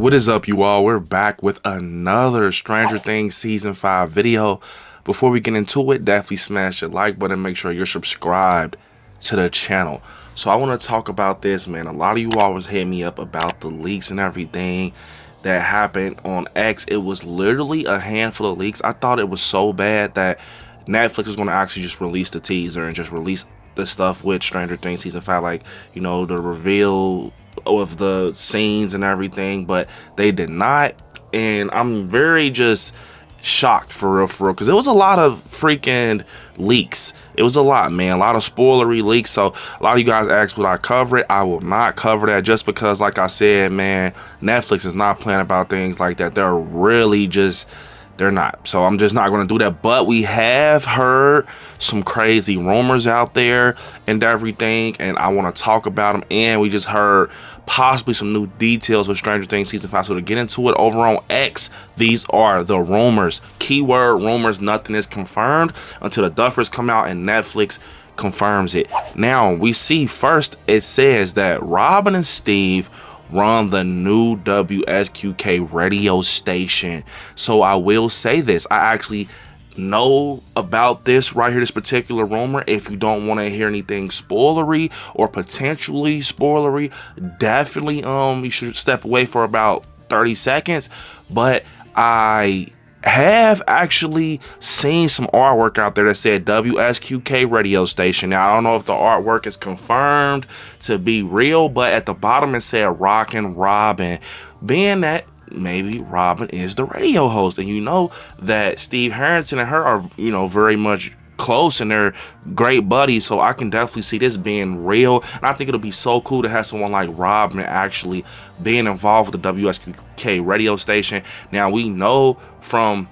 What is up, you all? We're back with another Stranger Things Season 5 video. Before we get into it, definitely smash the like button. Make sure you're subscribed to the channel. So I want to talk about this, man. A lot of you always hit me up about the leaks and everything that happened on X. It was literally a handful of leaks. I thought it was so bad that Netflix was going to actually just release the teaser and just release the stuff with Stranger Things Season 5. Like, you know, the reveal of the scenes and everything, but they did not, and I'm very just shocked for real, because it was a lot of freaking leaks. It was a lot, man, a lot of spoilery leaks. So a lot of you guys asked would I cover it. I will not cover that, just because, like I said, man, Netflix is not playing about things like that. They're really just, they're not. So I'm just not going to do that. But we have heard some crazy rumors out there and everything, and I want to talk about them. And we just heard possibly some new details with Stranger Things Season 5. So to get into it, over on X, these are the rumors. Keyword rumors. Nothing is confirmed until the Duffers come out and Netflix confirms it. Now we see first, it says that Robin and Steve run the new WSQK radio station. So I will say this, I actually know about this right here, this particular rumor. If you don't want to hear anything spoilery or potentially spoilery, definitely you should step away for about 30 seconds. But I have actually seen some artwork out there that said WSQK radio station. Now I don't know if the artwork is confirmed to be real, but at the bottom it said Rockin' Robin, being that maybe Robin is the radio host, and you know that Steve Harrington and her are, you know, very much close and they're great buddies. So I can definitely see this being real, and I think it'll be so cool to have someone like Robin actually being involved with the WSQK radio station. Now we know from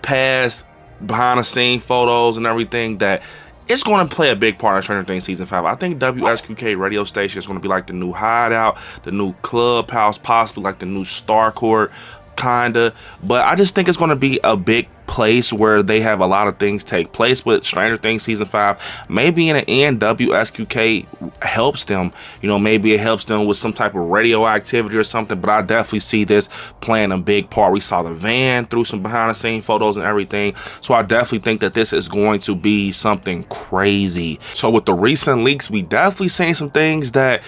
past behind the scene photos and everything that it's going to play a big part in Stranger Things Season 5. I think WSQK radio station is going to be like the new hideout, the new clubhouse, possibly like the new Star Court, kinda. But I just think it's going to be a big place where they have a lot of things take place with Stranger Things Season 5. Maybe in the end, WSQK helps them. You know, maybe it helps them with some type of radioactivity or something. But I definitely see this playing a big part. We saw the van through some behind the scene photos and everything. So I definitely think that this is going to be something crazy. So with the recent leaks, we definitely seen some things that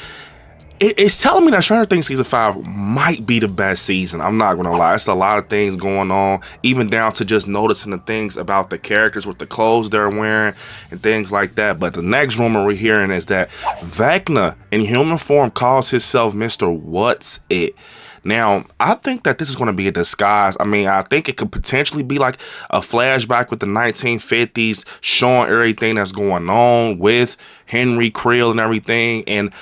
it's telling me that Stranger Things Season 5 might be the best season. I'm not gonna lie, it's a lot of things going on, even down to just noticing the things about the characters with the clothes they're wearing and things like that. But the next rumor we're hearing is that Vecna in human form calls himself Mr. What's It. Now, I think that this is going to be a disguise. I mean, I think it could potentially be like a flashback with the 1950s, showing everything that's going on with Henry Creel and everything. And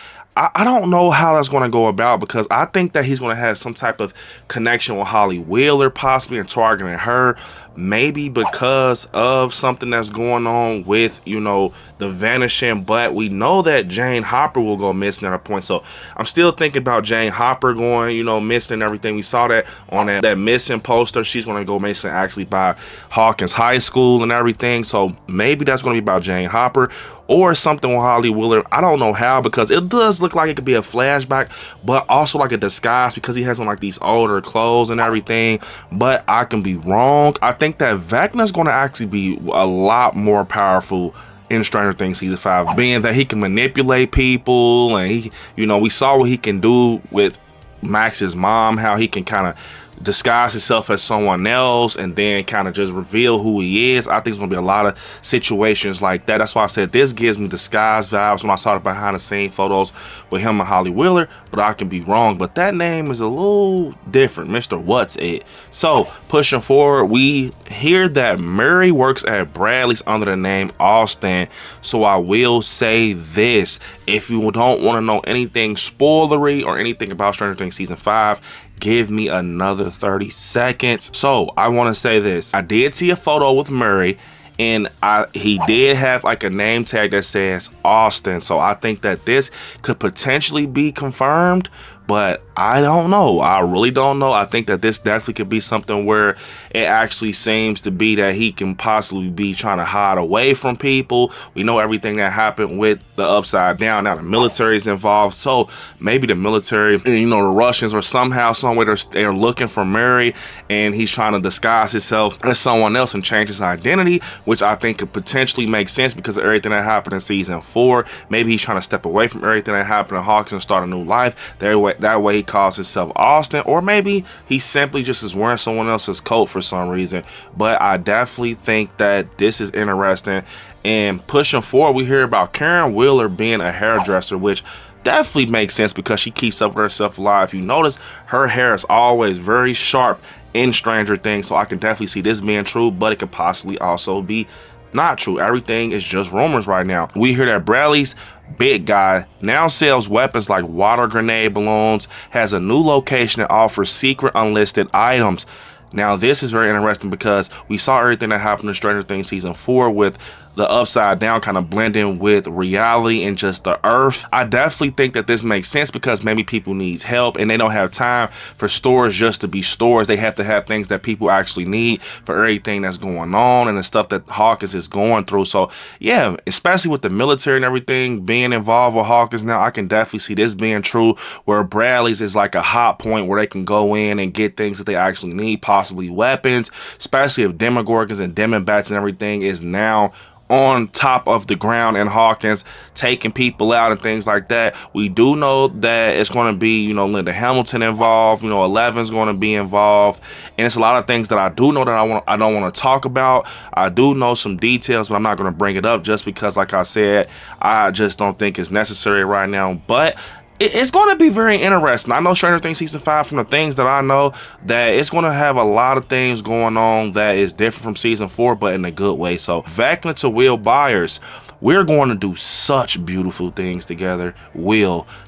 I don't know how that's going to go about, because I think that he's going to have some type of connection with Holly Wheeler, possibly, and targeting her, maybe because of something that's going on with, you know, the vanishing. But we know that Jane Hopper will go missing at a point. So I'm still thinking about Jane Hopper going, you know, missing and everything. We saw that on that missing poster. She's going to go missing actually by Hawkins High School and everything. So maybe that's going to be about Jane Hopper or something with Holly Wheeler. I don't know how, because it does look like it could be a flashback, but also like a disguise, because he has on like these older clothes and everything. But I can be wrong. I think that Vecna is going to actually be a lot more powerful in Stranger Things Season 5, being that he can manipulate people, and he, you know, we saw what he can do with Max's mom, how he can kind of disguise himself as someone else and then kind of just reveal who he is. I think there's gonna be a lot of situations like that. That's why I said this gives me disguise vibes when I saw the behind the scene photos with him and Holly Wheeler, but I can be wrong. But that name is a little different, Mr. What's It. So pushing forward, we hear that Murray works at Bradley's under the name Austin. So I will say this, if you don't want to know anything spoilery or anything about Stranger Things Season 5, give me another 30 seconds. So I want to say this, I did see a photo with Murray, and he did have like a name tag that says Austin. So I think that this could potentially be confirmed, but I don't know. I really don't know. I think that this definitely could be something where it actually seems to be that he can possibly be trying to hide away from people. We know everything that happened with the Upside Down. Now the military is involved, so maybe the military, you know, the Russians, or somehow, somewhere they're looking for Murray, and he's trying to disguise himself as someone else and change his identity, which I think could potentially make sense because of everything that happened in season 4. Maybe he's trying to step away from everything that happened in Hawkins and start a new life. That way he calls himself Austin, or maybe he simply just is wearing someone else's coat for some reason. But I definitely think that this is interesting. And pushing forward, we hear about Karen Wheeler being a hairdresser, which definitely makes sense because she keeps up with herself alive. If you notice, her hair is always very sharp in Stranger Things, so I can definitely see this being true, but it could possibly also be not true. Everything is just rumors right now. We hear that Bradley's big guy now sells weapons like water grenade balloons, has a new location that offers secret unlisted items. Now this is very interesting because we saw everything that happened in Stranger Things season 4 with the Upside Down kind of blending with reality and just the earth. I definitely think that this makes sense because maybe people need help and they don't have time for stores just to be stores. They have to have things that people actually need for everything that's going on and the stuff that Hawkins is going through. So yeah, especially with the military and everything being involved with Hawkins now, I can definitely see this being true, where Bradley's is like a hot point where they can go in and get things that they actually need, possibly weapons, especially if Demogorgons and Demon-Bats and everything is now on top of the ground in Hawkins, taking people out and things like that. We do know that it's going to be, you know, Linda Hamilton involved, you know, Eleven's going to be involved, and it's a lot of things that I do know that I don't want to talk about. I do know some details, but I'm not going to bring it up just because, like I said, I just don't think it's necessary right now. But it's going to be very interesting. I know Stranger Things season 5, from the things that I know, that it's going to have a lot of things going on that is different from season 4, but in a good way. So Vecna to Will Byers, we're going to do such beautiful things together.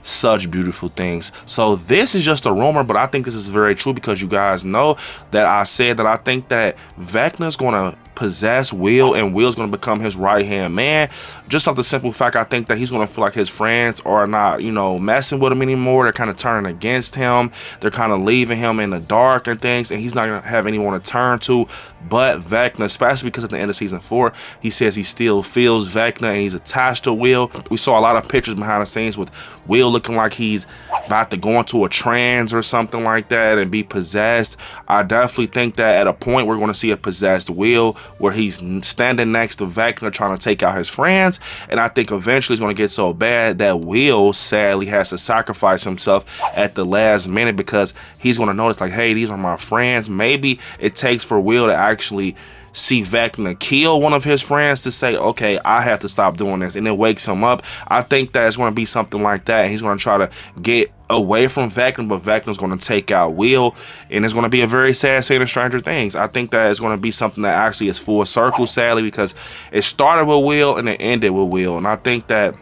Such beautiful things. So this is just a rumor, but I think this is very true because you guys know that I said that I think that Vecna is going to possess Will, and Will's going to become his right hand man. Just off the simple fact, I think that he's going to feel like his friends are not, you know, messing with him anymore. They're kind of turning against him. They're kind of leaving him in the dark and things, and he's not going to have anyone to turn to but Vecna, especially because at the end of season 4, he says he still feels Vecna and he's attached to Will. We saw a lot of pictures behind the scenes with Will looking like he's about to go into a trance or something like that and be possessed. I definitely think that at a point we're going to see a possessed Will where he's standing next to Vecna trying to take out his friends, and I think eventually it's going to get so bad that Will sadly has to sacrifice himself at the last minute because he's going to notice, like, hey, these are my friends. Maybe it takes for Will to actually see Vecna kill one of his friends to say, okay, I have to stop doing this, and it wakes him up. I think that it's going to be something like that, and he's going to try to get away from Vecna, but Vecna's going to take out Will, and it's going to be a very sad scene of Stranger Things. I think that it's going to be something that actually is full circle, sadly, because it started with Will and it ended with Will, and I think that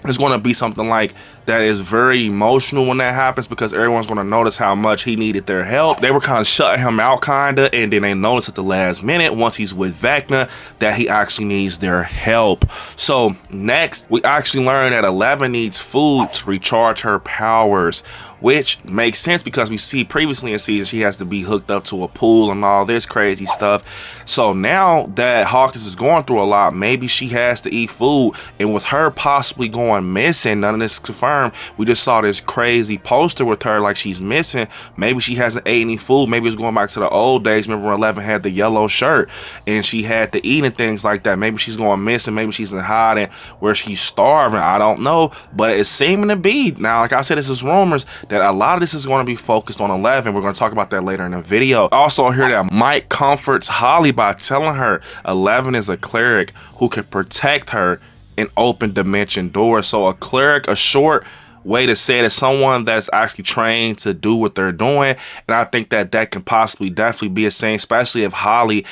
it's going to be something like that is very emotional when that happens because everyone's going to notice how much he needed their help. They were kind of shutting him out and then they notice at the last minute once he's with Vecna that he actually needs their help. So next, we actually learn that Eleven needs food to recharge her powers, which makes sense because we see previously in season she has to be hooked up to a pool and all this crazy stuff. So now that Hawkins is going through a lot, maybe she has to eat food, and with her possibly going missing, none of this is confirmed. We just saw this crazy poster with her like she's missing. Maybe she hasn't ate any food. Maybe it's going back to the old days. Remember when Eleven had the yellow shirt and she had to eat and things like that. Maybe she's going missing. Maybe she's in hiding where she's starving. I don't know, but it's seeming to be. Now, like I said, this is rumors that a lot of this is going to be focused on Eleven. We're going to talk about that later in the video. Also, I hear that Mike comforts Holly by telling her Eleven is a cleric who can protect her in open dimension doors. So a cleric, a short way to say it, is someone that's actually trained to do what they're doing, and I think that that can possibly definitely be a saying, especially if Holly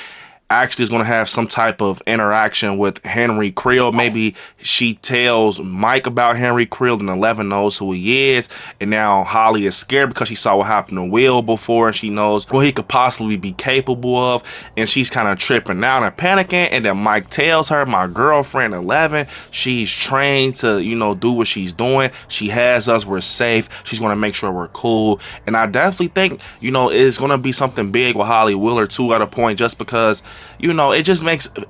actually is going to have some type of interaction with Henry Creel. Maybe she tells Mike about Henry Creel and 11 knows who he is, and now Holly is scared because she saw what happened to Will before, and she knows what he could possibly be capable of, and she's kind of tripping out and panicking. And then Mike tells her, my girlfriend 11, she's trained to, you know, do what she's doing. She has us, we're safe, she's going to make sure we're cool. And I definitely think, you know, it's going to be something big with Holly Wheeler too at a point, just because, you know, it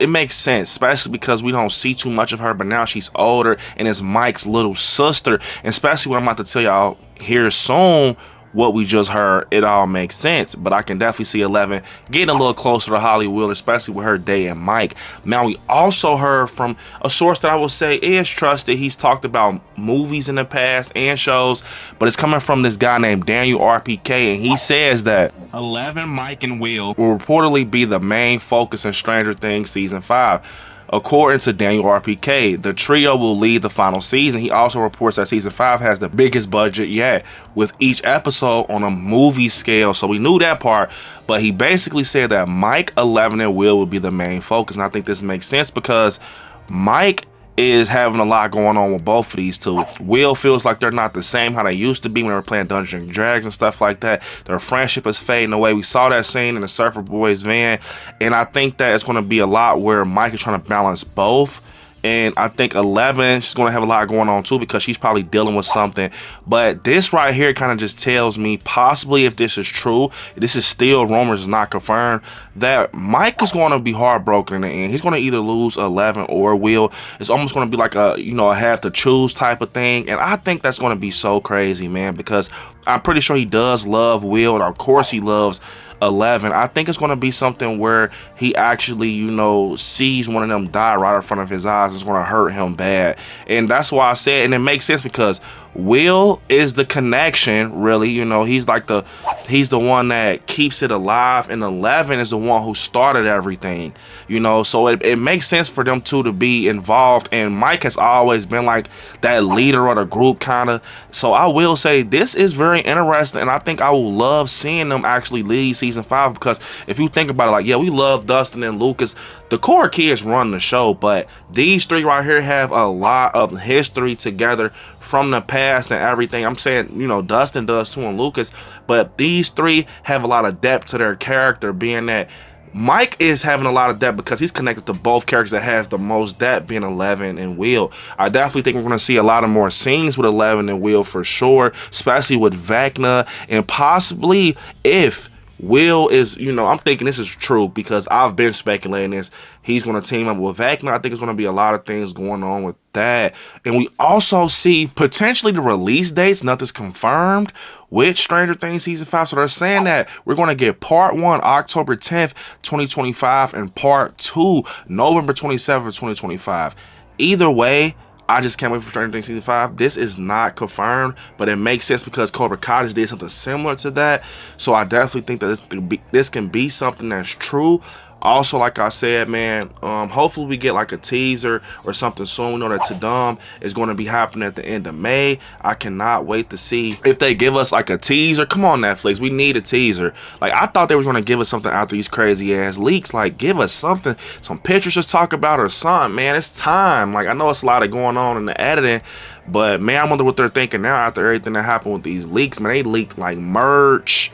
makes sense, especially because we don't see too much of her, but now she's older and it's Mike's little sister. And especially what I'm about to tell y'all here soon, what we just heard, it all makes sense. But I can definitely see 11 getting a little closer to Holly Wheeler, especially with her day and Mike. Now, we also heard from a source that I will say is trusted. He's talked about movies in the past and shows, but it's coming from this guy named Daniel RPK, and he says that 11, Mike, and Will reportedly be the main focus in Stranger Things Season 5. According to Daniel RPK, the trio will lead the final season. He also reports that Season 5 has the biggest budget yet, with each episode on a movie scale. So we knew that part, but he basically said that Mike, 11, and Will would be the main focus. And I think this makes sense because Mike is having a lot going on with both of these two. Will feels like they're not the same how they used to be when they were playing Dungeons and Dragons and stuff like that. Their friendship is fading away. We saw that scene in the Surfer Boys van, and I think that it's going to be a lot where Mike is trying to balance both. And I think 11, she's going to have a lot going on too because she's probably dealing with something. But this right here kind of just tells me, possibly if this is true, this is still rumors, is not confirmed, that Mike is going to be heartbroken in the end. He's going to either lose 11 or Will. It's almost going to be like a, you know, a have to choose type of thing. And I think that's going to be so crazy, man, because I'm pretty sure he does love Will, and of course he loves 11. I think it's going to be something where he actually, you know, sees one of them die right in front of his eyes. It's going to hurt him bad. And that's why I said, and it makes sense because Will is the connection, really. You know, he's the one that keeps it alive, and 11 is the one who started everything, you know. So it makes sense for them two to be involved, and Mike has always been like that leader of the group, kind of. So I will say this is very interesting, and I think I will love seeing them actually lead Season 5, because if you think about it, like, yeah, we love Dustin and Lucas, the core kids run the show, but these three right here have a lot of history together from the past and everything. I'm saying, you know, Dustin does too, and Lucas, but these three have a lot of depth to their character, being that Mike is having a lot of depth because he's connected to both characters that has the most depth, being 11 and Will. I definitely think we're going to see a lot of more scenes with 11 and Will for sure, especially with Vecna, and possibly if Will is, you know, I'm thinking this is true because I've been speculating this, he's going to team up with Vecna. I think it's going to be a lot of things going on with that. And we also see potentially the release dates, nothing's confirmed with Stranger Things Season 5. So they're saying that we're going to get Part 1 October 10th, 2025, and Part 2 November 27th, 2025. Either way, I just can't wait for Stranger Things Season 5. This is not confirmed, but it makes sense because Cobra Kai just did something similar to that. So I definitely think that this can be something that's true. Also, like I said, man, hopefully we get like a teaser or something soon. We know that Tadam is going to be happening at the end of May. I cannot wait to see if they give us like a teaser. Come on, Netflix, we need a teaser. Like, I thought they was going to give us something after these crazy ass leaks. Like, give us something, some pictures to talk about or something, man. It's time. Like, I know it's a lot of going on in the editing, but man, I wonder what they're thinking now after everything that happened with these leaks. Man, they leaked like merch,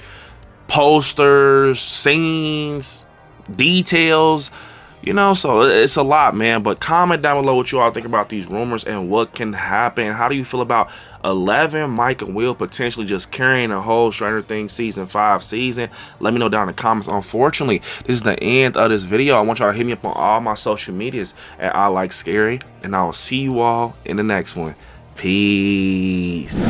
posters, scenes, details, you know, so it's a lot, man. But comment down below what you all think about these rumors and what can happen. How do you feel about 11, Mike, and Will potentially just carrying a whole Stranger Things Season 5 season? Let me know down in the comments. Unfortunately, this is the end of this video. I want y'all to hit me up on all my social medias at ILIKESCARY, and I'll see you all in the next one. Peace.